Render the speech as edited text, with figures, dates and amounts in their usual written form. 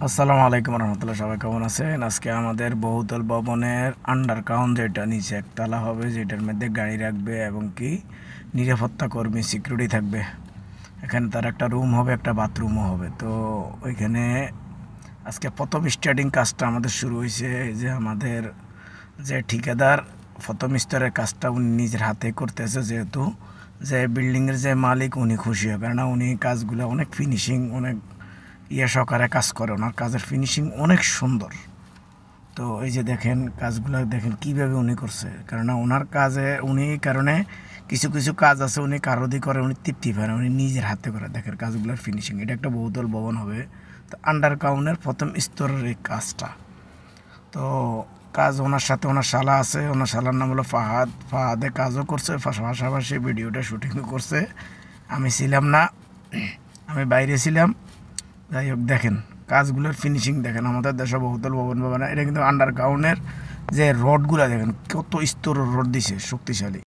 আসসালামু আলাইকুম রহমতুল্লাহ। সবাই কেমন আছেন? আজকে আমাদের বহুতল ভবনের আন্ডারগ্রাউন্ড যেটা নিচে একতলা হবে, যেটার মধ্যে গাড়ি রাখবে এবং কি নিরাপত্তা কর্মী সিকিউরিটি থাকবে। এখানে তার একটা রুম হবে, একটা বাথরুমও হবে। তো ওইখানে আজকে প্রথম স্টার্টিং কাজটা আমাদের শুরু হয়েছে। যে আমাদের যে ঠিকাদার প্রথম স্তরের কাজটা উনি নিজের হাতে করতেছে, যেহেতু যে বিল্ডিংয়ের যে মালিক উনি খুশি হয়, কেননা উনি কাজগুলো অনেক ফিনিশিং, অনেক সহকারে কাজ করে। ওনার কাজের ফিনিশিং অনেক সুন্দর। তো এই যে দেখেন কাজগুলো দেখেন কীভাবে উনি করছে, কেননা ওনার কাজে উনি কারণে কিছু কিছু কাজ আছে উনি কারো দিয়ে করে, উনি তৃপ্তি পায় না, উনি নিজের হাতে করে। দেখেন কাজগুলোর ফিনিশিং। এটা একটা বহুতল ভবন হবে। তো আন্ডারগ্রাউন্ডের প্রথম স্তরের এই কাজটা। তো কাজ ওনার সাথে ওনার শালা আছে, ওনার শালার নাম হলো ফাহাদ। ফাহাদে কাজও করছে, পাশাপাশি ভিডিওটা শুটিংও করছে। আমি ছিলাম না, আমি বাইরে ছিলাম। যাই হোক, দেখেন কাজগুলোর ফিনিশিং দেখেন। আমাদের দেশে বহুতল ভবন পাবে না। এটা কিন্তু আন্ডারগ্রাউন্ডের যে রডগুলো দেখেন কত স্তর রড দিছে, শক্তিশালী।